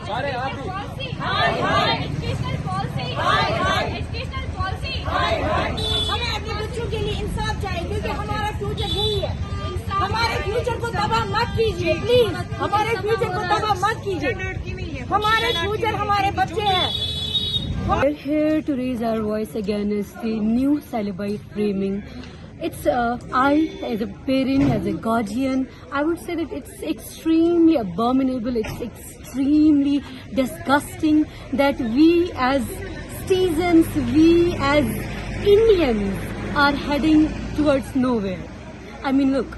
हमें अपने बच्चों के लिए इंसाफ चाहिए, क्योंकि हमारा फ्यूचर यही है। हमारे फ्यूचर को तबाह मत कीजिए प्लीज, हमारे फ्यूचर को तबाह मत कीजिए। हमारे फ्यूचर हमारे बच्चे हैं। We're here to raise our voice against the new syllabi framing. It's I, as a parent, as a guardian, I would say that it's extremely abominable. It's extremely disgusting that we as citizens, we as Indians are heading towards nowhere. I mean, look,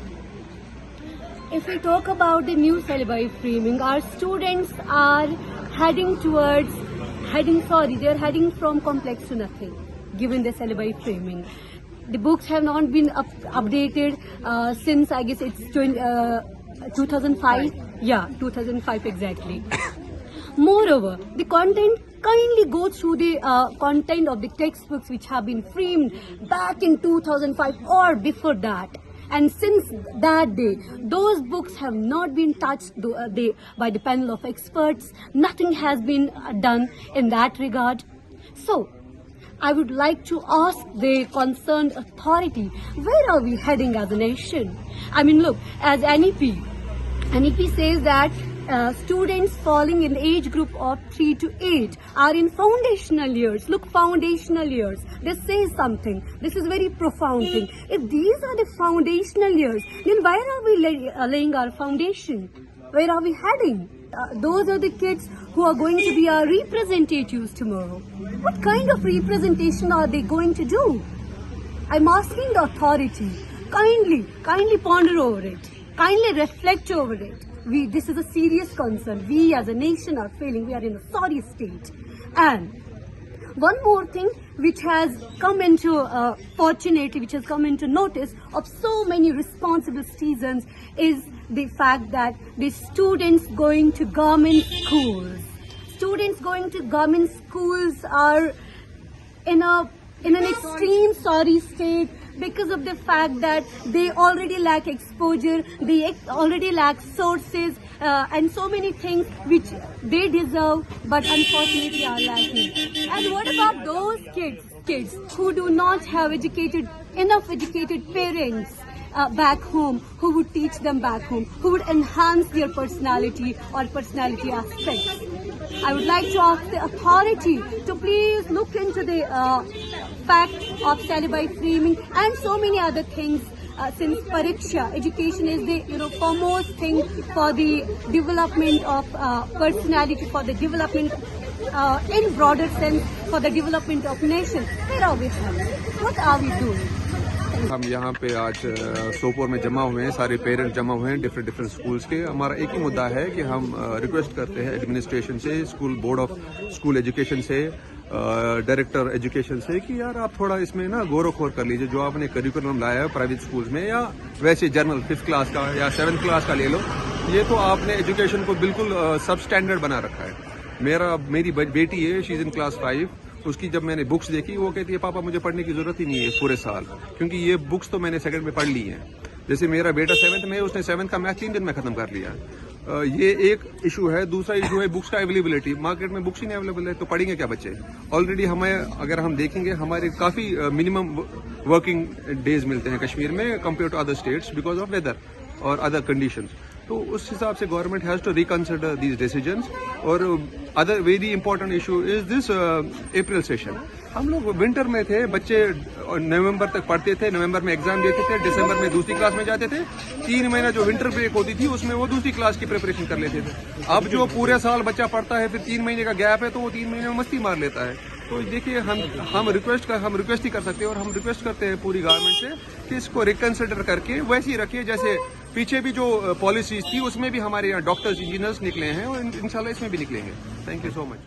if we talk about the new syllabi framing, our students are heading they're heading from complex to nothing, given the syllabi framing. The books have not been updated since, I guess it's 2005. Yeah, 2005 exactly. Moreover, the content, kindly go through the content of the textbooks which have been framed back in 2005 or before that. And since that day, those books have not been touched by the panel of experts. Nothing has been done in that regard. So, I would like to ask the concerned authority, where are we heading as a nation? I mean, look, as NEP says that students falling in the age group of 3 to 8 are in foundational years. Look, foundational years. This says something. This is very profound thing. If these are the foundational years, then where are we laying our foundation? Where are we heading? Those are the kids who are going to be our representatives tomorrow. What kind of representation are they going to do? I'm asking the authority, kindly ponder over it. Kindly reflect over it. This is a serious concern. We as a nation are failing. We are in a sorry state. And one more thing which has come into, fortunately, which has come into notice of so many responsible citizens is the fact that the students going to government schools. Students going to government schools are in an extreme sorry state because of the fact that they already lack exposure, they already lack sources and so many things which they deserve but unfortunately are lacking. And what about those kids who do not have enough educated parents back home, who would teach them back home, who would enhance their personality or personality aspects? I would like to ask the authority to please look into the fact of syllabi framing and so many other things, since pariksha, education is the foremost thing for the development of personality, for the development in broader sense, for the development of nation. Where are we heading? What are we doing? हम यहाँ पे आज सोपोर में जमा हुए हैं, सारे parents जमा हुए हैं डिफरेंट स्कूल्स के। हमारा एक ही मुद्दा है कि हम रिक्वेस्ट करते हैं एडमिनिस्ट्रेशन से, school board of school education से, डायरेक्टर एजुकेशन से कि यार आप थोड़ा इसमें ना गौर कर लीजिए। जो आपने करिकुलम लाया है प्राइवेट स्कूल्स में या वैसे जनरल 5th क्लास का या 7th क्लास का ले लो, ये तो आपने एजुकेशन को बिल्कुल सब स्टैंडर्ड बना रखा है। मेरी बेटी है, शी इज इन क्लास 5। उसकी जब मैंने बुक्स देखी, वो कहती है पापा मुझे पढ़ने की जरूरत ही नहीं है पूरे साल, क्योंकि ये बुक्स तो मैंने 2nd में पढ़ ली हैं। जैसे मेरा बेटा 7th में है, उसने 7th का मैथ 3 दिन में खत्म कर लिया। ये एक इशू है। दूसरा इशू है बुक्स का अवेलेबिलिटी। मार्केट में बुक्स ही नहीं अवेलेबल है तो पढ़ेंगे क्या बच्चे? ऑलरेडी हमें अगर हम देखेंगे हमारे काफी मिनिमम वर्किंग डेज मिलते हैं कश्मीर में compare to other states because of weather और अदर कंडीशंस। तो उस हिसाब से government has to reconsider these decisions. और other very important issue is this April session. हम लोग विंटर में थे, बच्चे नवंबर तक पढ़ते थे, नवंबर में एग्जाम देते थे, दिसंबर में दूसरी क्लास में जाते थे। 3 महीना जो विंटर ब्रेक होती थी उसमें वो दूसरी क्लास की प्रिपरेशन कर लेते थे। अब जो पूरे साल बच्चा पढ़ता है, फिर 3 महीने का गैप है तो वो 3 महीने में मस्ती मार लेता है। तो देखिए हम रिक्वेस्ट ही कर सकते हैं और हम रिक्वेस्ट करते हैं पूरी गवर्नमेंट से कि इसको रिकंसिडर करके वैसे ही रखिए जैसे पीछे भी जो पॉलिसीज थी उसमें भी हमारे यहाँ डॉक्टर्स इंजीनियर्स निकले हैं और इंशाल्लाह इसमें भी निकलेंगे। Thank you so much.